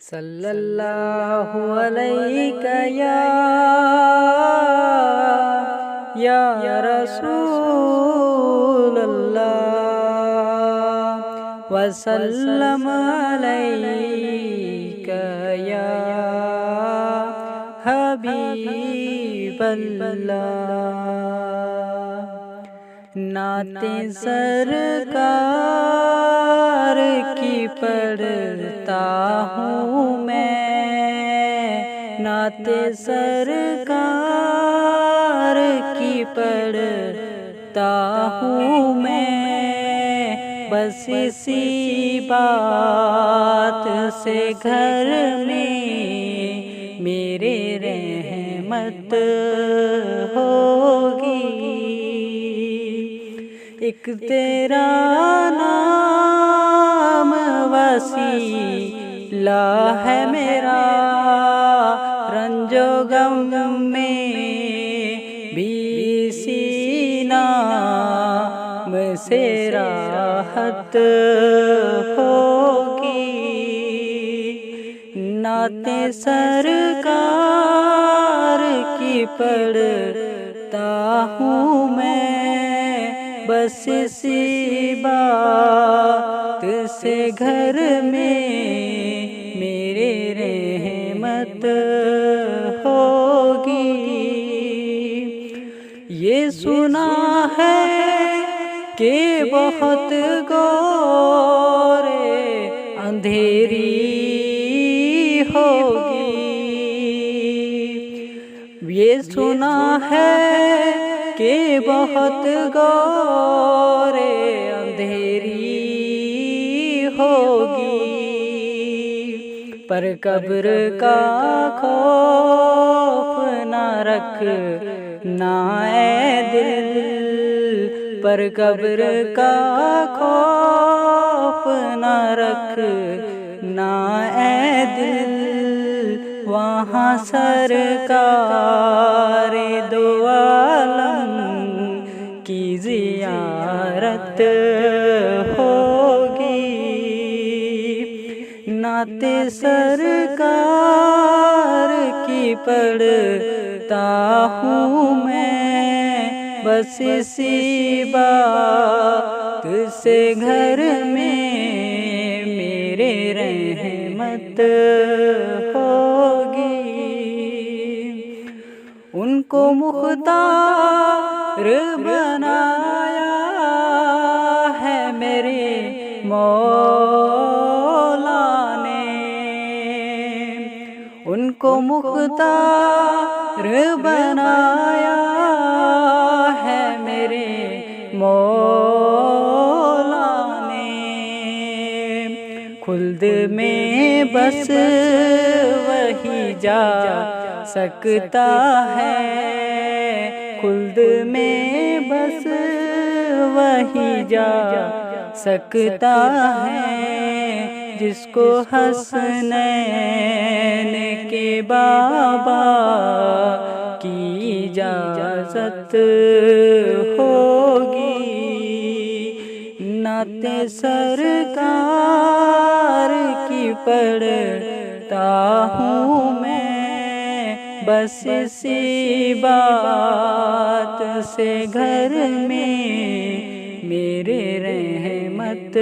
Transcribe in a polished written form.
صلی اللہ علیہ یا رسول اللہ وسلم علیک یا حبیب اللہ۔ نعتیں سرکار کی پڑھتا ہوں میں، نعتیں سرکار کی پڑھتا ہوں میں، بس اسی بات سے گھر میں میرے رحمت ہوگی۔ ایک تیرا نام وسیلہ ہے میرا، رنج و غم میں بھی اسی نام سے راحت ہوگی۔ نعتیں سرکار کی پڑھتا ہوں میں، بس اسی بات سے گھر میں میرے رحمت ہوگی۔ یہ سنا ہے کہ بہت گور اندھیری ہوگی، یہ سنا ہے کہ بہت گور اندھیری ہوگی، پر قبر کا خوف نہ رکھنا اے دل، پر قبر کا خوف نہ رکھنا اے دل، وہاں سرکار دو عالم کی زیارت ہوگی۔ نعتیں سرکار کی پڑھتا ہوں میں، بس اسی بات سے گھر میں میرے رحمت ہوگی۔ ان کو مختار بنایا ہے میرے مولا نے، ان کو مختار بنایا ہے میرے مولا نے۔ خلد میں بس وہی جا سکتا ہے، خلد میں بس وہی جا سکتا ہے، جس کو حسنین کے بابا کی اجازت ہوگی۔ نعتیں سرکار کی پڑھتا ہوں میں، بس اسی بات سے گھر میں میرے رحمت